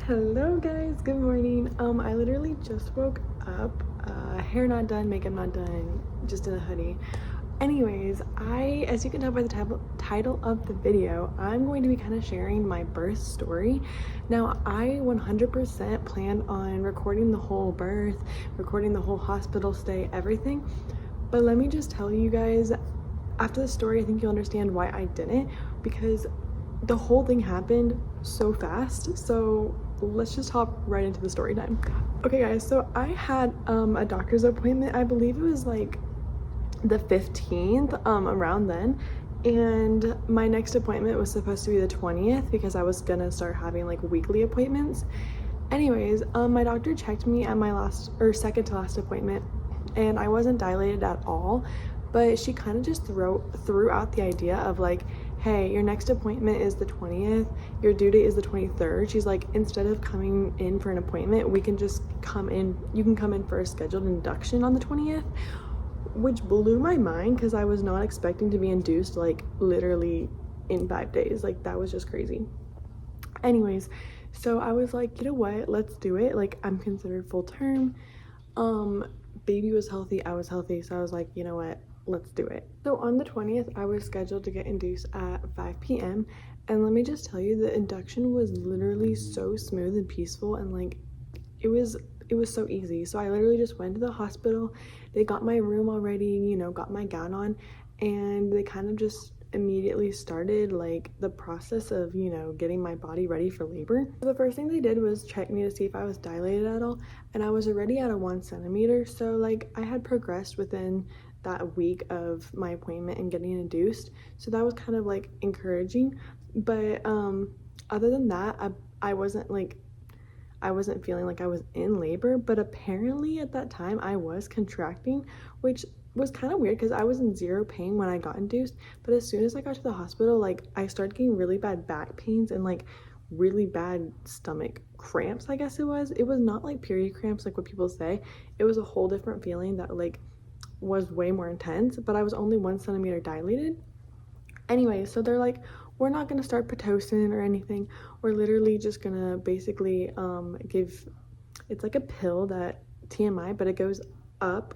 Hello guys, good morning. I literally just woke up, hair not done, makeup not done, just in a hoodie. Anyways, as you can tell by the title of the video, I'm going to be kind of sharing my birth story. Now, I 100% planned on recording the whole birth, recording the whole hospital stay, everything. But let me just tell you guys, after the story, I think you'll understand why I didn't, because the whole thing happened so fast. So let's just hop right into the story time. Okay guys, so I had a doctor's appointment. I believe it was like the 15th, around then, and my next appointment was supposed to be the 20th because I was gonna start having like weekly appointments. Anyways, my doctor checked me at my second to last appointment, and I wasn't dilated at all, but she kind of just threw out the idea of like, hey, your next appointment is the 20th, your due date is the 23rd. She's like, instead of coming in for an appointment, we can just come in, you can come in for a scheduled induction on the 20th, which blew my mind because I was not expecting to be induced like literally in 5 days. Like, that was just crazy. Anyways, so I was like, you know what, let's do it. Like, I'm considered full term. Baby was healthy, I was healthy, so I was like, you know what, let's do it. So on the 20th, I was scheduled to get induced at 5 p.m. and let me just tell you, the induction was literally so smooth and peaceful, and like it was so easy. So I literally just went to the hospital. They got my room already, you know, got my gown on, and they kind of just immediately started like the process of, you know, getting my body ready for labor. The first thing they did was check me to see if I was dilated at all, and I was already at a 1 centimeter. So like I had progressed within that week of my appointment and getting induced, so that was kind of like encouraging. But other than that, I wasn't feeling like I was in labor, but apparently at that time I was contracting, which was kind of weird because I was in zero pain when I got induced. But as soon as I got to the hospital, like I started getting really bad back pains and like really bad stomach cramps. I guess it was not like period cramps like what people say. It was a whole different feeling that like was way more intense, but I was only 1 centimeter dilated. Anyway, so they're like, we're not going to start Pitocin or anything. We're literally just gonna basically give, it's like a pill that, TMI, but it goes up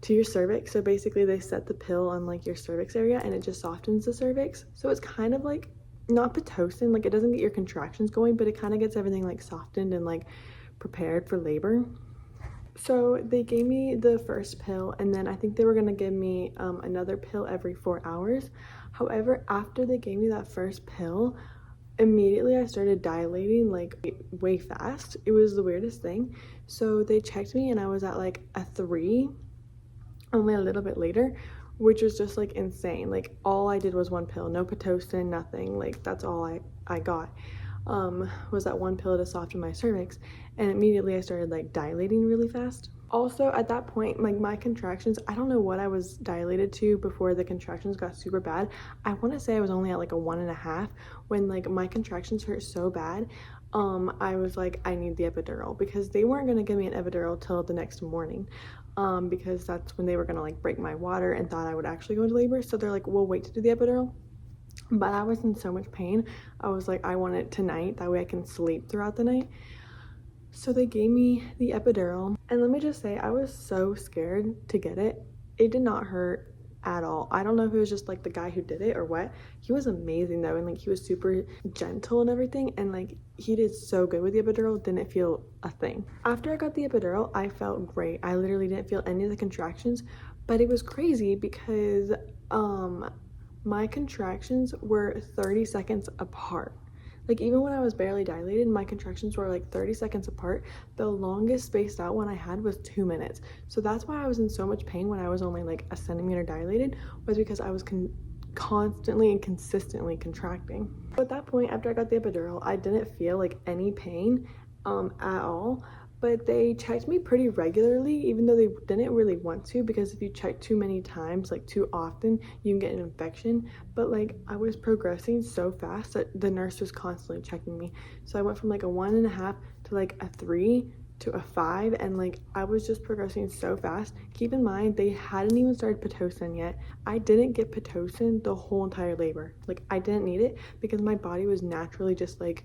to your cervix. So basically they set the pill on like your cervix area and it just softens the cervix. So it's kind of like not Pitocin, like it doesn't get your contractions going, but it kind of gets everything like softened and like prepared for labor. So they gave me the first pill, and then I think they were gonna give me another pill every 4 hours. However, after they gave me that first pill, immediately I started dilating like way fast. It was the weirdest thing. So they checked me and I was at like a 3 only a little bit later, which was just like insane. Like all I did was one pill, no Pitocin, nothing. Like that's all I got, was that one pill to soften my cervix, and immediately I started like dilating really fast. Also at that point, like my contractions, I don't know what I was dilated to before the contractions got super bad. I want to say I was only at like a 1.5 when like my contractions hurt so bad. I was like, I need the epidural, because they weren't going to give me an epidural till the next morning, because that's when they were going to like break my water and thought I would actually go into labor. So they're like, we'll wait to do the epidural. But I was in so much pain, I was like, I want it tonight, that way I can sleep throughout the night. So they gave me the epidural, and let me just say, I was so scared to get it. It did not hurt at all. I don't know if it was just like the guy who did it or what. He was amazing though, and like he was super gentle and everything, and like he did so good with the epidural. Didn't feel a thing. After I got the epidural, I felt great. I literally didn't feel any of the contractions, but it was crazy because my contractions were 30 seconds apart. Like even when I was barely dilated, my contractions were like 30 seconds apart. The longest spaced out one I had was 2 minutes. So that's why I was in so much pain when I was only like a centimeter dilated, was because I was constantly and consistently contracting. But at that point, after I got the epidural, I didn't feel like any pain at all. But they checked me pretty regularly, even though they didn't really want to, because if you check too many times, like too often, you can get an infection. But like I was progressing so fast that the nurse was constantly checking me. So I went from like a 1.5 to like a 3 to a 5, and like I was just progressing so fast. Keep in mind, they hadn't even started Pitocin yet. I didn't get Pitocin the whole entire labor. Like I didn't need it because my body was naturally just like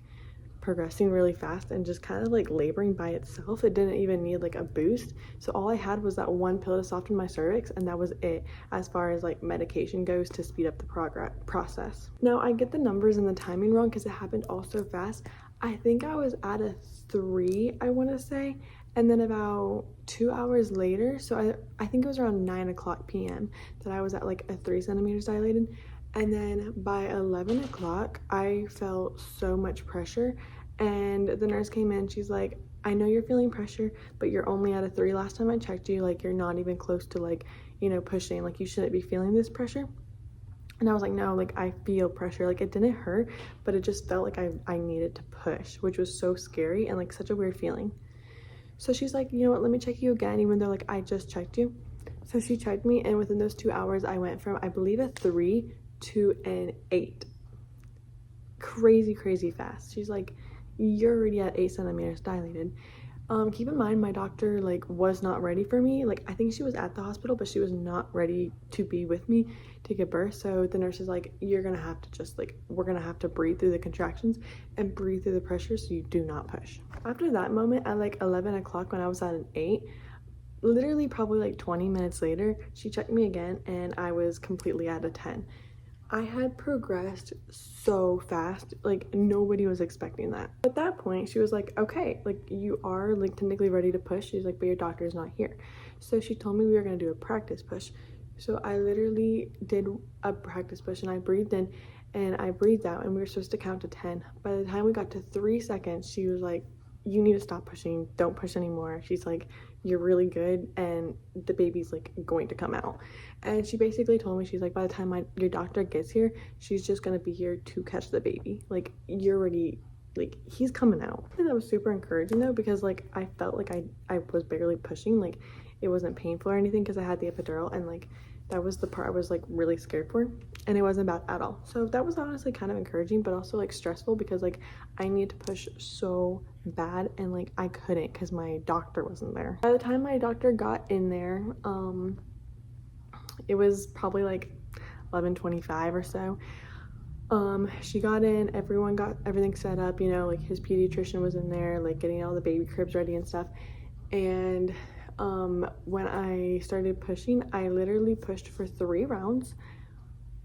progressing really fast and just kind of like laboring by itself. It didn't even need like a boost. So all I had was that one pill to soften my cervix, and that was it as far as like medication goes to speed up the process. Now I get the numbers and the timing wrong because it happened all so fast. I think I was at a 3, I want to say, and then about 2 hours later, so I think it was around 9 p.m. that I was at like a 3 centimeters dilated. And then by 11 o'clock, I felt so much pressure, and the nurse came in. She's like, I know you're feeling pressure, but you're only at a 3. Last time I checked you, like, you're not even close to, like, you know, pushing. Like, you shouldn't be feeling this pressure. And I was like, no, like, I feel pressure. Like, it didn't hurt, but it just felt like I needed to push, which was so scary and, like, such a weird feeling. So she's like, you know what, let me check you again, even though, like, I just checked you. So she checked me, and within those 2 hours, I went from, I believe, a 3 to an 8. Crazy fast. She's like, you're already at 8 centimeters dilated. Keep in mind, my doctor like was not ready for me. Like, I think she was at the hospital, but she was not ready to be with me to give birth. So the nurse is like, you're gonna have to just like, we're gonna have to breathe through the contractions and breathe through the pressure so you do not push. After that moment, at like 11 o'clock when I was at an 8, literally probably like 20 minutes later, she checked me again and I was completely at a 10. I had progressed so fast, like nobody was expecting that. At that point, she was like, okay, like you are like technically ready to push. She's like, but your doctor is not here. So she told me we were gonna do a practice push. So I literally did a practice push, and I breathed in and I breathed out, and we were supposed to count to 10. By the time we got to 3 seconds, she was like, you need to stop pushing, don't push anymore. She's like, you're really good and the baby's like going to come out. And she basically told me, she's like, by the time your doctor gets here, she's just gonna be here to catch the baby. Like, you're already, like, he's coming out. I think that was super encouraging though, because like I felt like I was barely pushing. Like, it wasn't painful or anything because I had the epidural, and like that was the part I was like really scared for, and it wasn't bad at all. So that was honestly kind of encouraging, but also like stressful because like I needed to push so bad and like I couldn't because my doctor wasn't there. By the time my doctor got in there, it was probably like 11:25 or so. She got in, everyone got everything set up, you know, like his pediatrician was in there, like getting all the baby cribs ready and stuff. And when I started pushing, I literally pushed for 3 rounds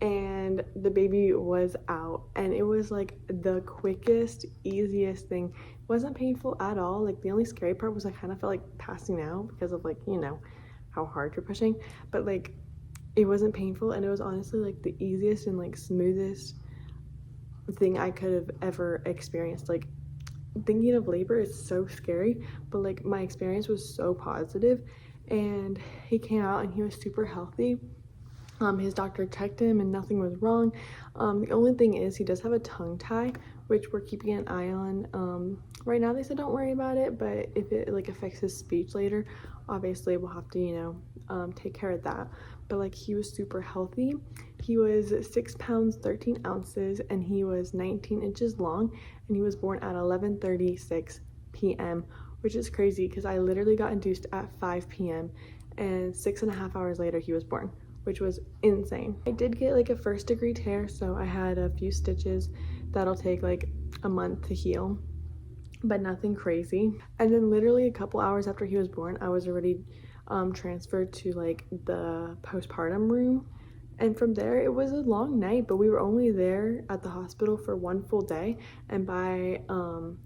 and the baby was out, and it was like the quickest, easiest thing. It wasn't painful at all. Like, the only scary part was I kind of felt like passing out because of like, you know, how hard you're pushing, but like it wasn't painful, and it was honestly like the easiest and like smoothest thing I could have ever experienced. Like, thinking of labor is so scary, but like my experience was so positive, and he came out and he was super healthy. His doctor checked him and nothing was wrong. The only thing is he does have a tongue tie, which we're keeping an eye on. Right now they said don't worry about it, but if it like affects his speech later, obviously we'll have to, you know, take care of that. But like, he was super healthy. He was 6 pounds 13 ounces and he was 19 inches long, and he was born at 11:36 p.m., which is crazy because I literally got induced at 5 p.m. and 6.5 hours later he was born, which was insane. I did get like a 1st-degree tear, so I had a few stitches that'll take like a month to heal, but nothing crazy. And then literally a couple hours after he was born, I was already transferred to like the postpartum room, and from there it was a long night, but we were only there at the hospital for 1 full day, and by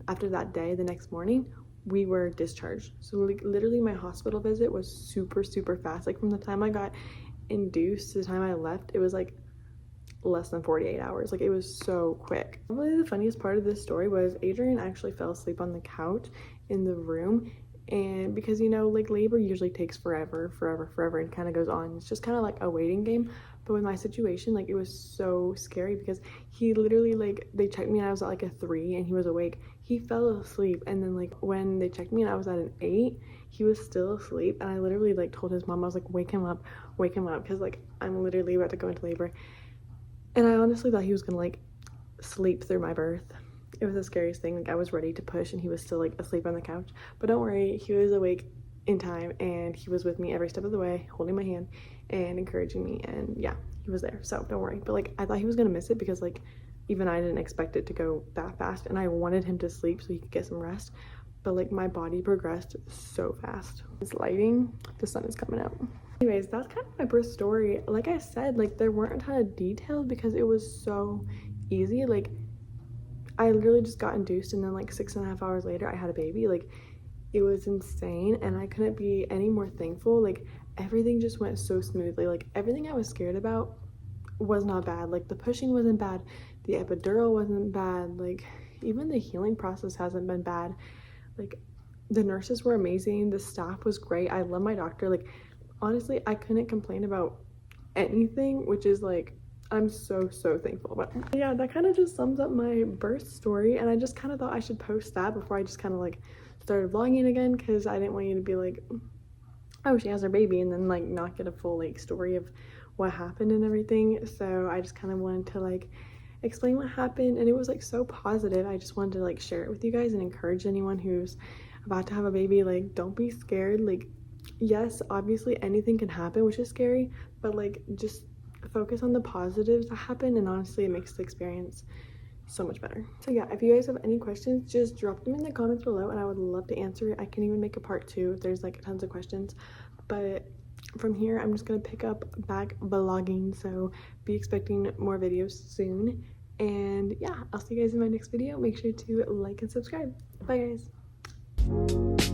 after that day, the next morning, we were discharged. So like literally my hospital visit was super fast. Like, from the time I got induced to the time I left, it was like less than 48 hours. Like, it was so quick. Probably the funniest part of this story was Adrian actually fell asleep on the couch in the room, and because, you know, like labor usually takes forever and kind of goes on. It's just kind of like a waiting game. But with my situation, like, it was so scary because he literally, like, they checked me and I was at like a 3 and he was awake. He fell asleep, and then like when they checked me and I was at an 8, he was still asleep, and I literally like told his mom, I was like, wake him up, because like I'm literally about to go into labor. And I honestly thought he was gonna like sleep through my birth. It was the scariest thing. Like, I was ready to push and he was still like asleep on the couch, but don't worry, he was awake in time and he was with me every step of the way, holding my hand and encouraging me, and yeah, he was there, so don't worry. But like, I thought he was gonna miss it because like even I didn't expect it to go that fast, and I wanted him to sleep so he could get some rest, but like my body progressed so fast. This lighting, the sun is coming out. Anyways, that's kind of my birth story. Like I said, like there weren't a ton of details because it was so easy. Like I literally just got induced, and then like 6.5 hours later I had a baby. Like it was insane, and I couldn't be any more thankful. Like everything just went so smoothly. Like everything I was scared about was not bad. Like the pushing wasn't bad, the epidural wasn't bad, like even the healing process hasn't been bad. Like the nurses were amazing, the staff was great, I love my doctor. Like honestly, I couldn't complain about anything, which is like I'm so thankful about. Yeah, that kind of just sums up my birth story, and I just kind of thought I should post that before I just kind of like started vlogging again, because I didn't want you to be like, oh, she has her baby, and then like not get a full like story of what happened and everything. So I just kind of wanted to like explain what happened, and it was like so positive. I just wanted to like share it with you guys and encourage anyone who's about to have a baby. Like don't be scared. Like yes, obviously anything can happen, which is scary, but like just focus on the positives that happen, and honestly it makes the experience so much better. So yeah, if you guys have any questions, just drop them in the comments below and I would love to answer it. I can even make a part 2 if there's like tons of questions. But from here I'm just gonna pick up back vlogging, so be expecting more videos soon. And yeah, I'll see you guys in my next video. Make sure to like and subscribe. Bye guys.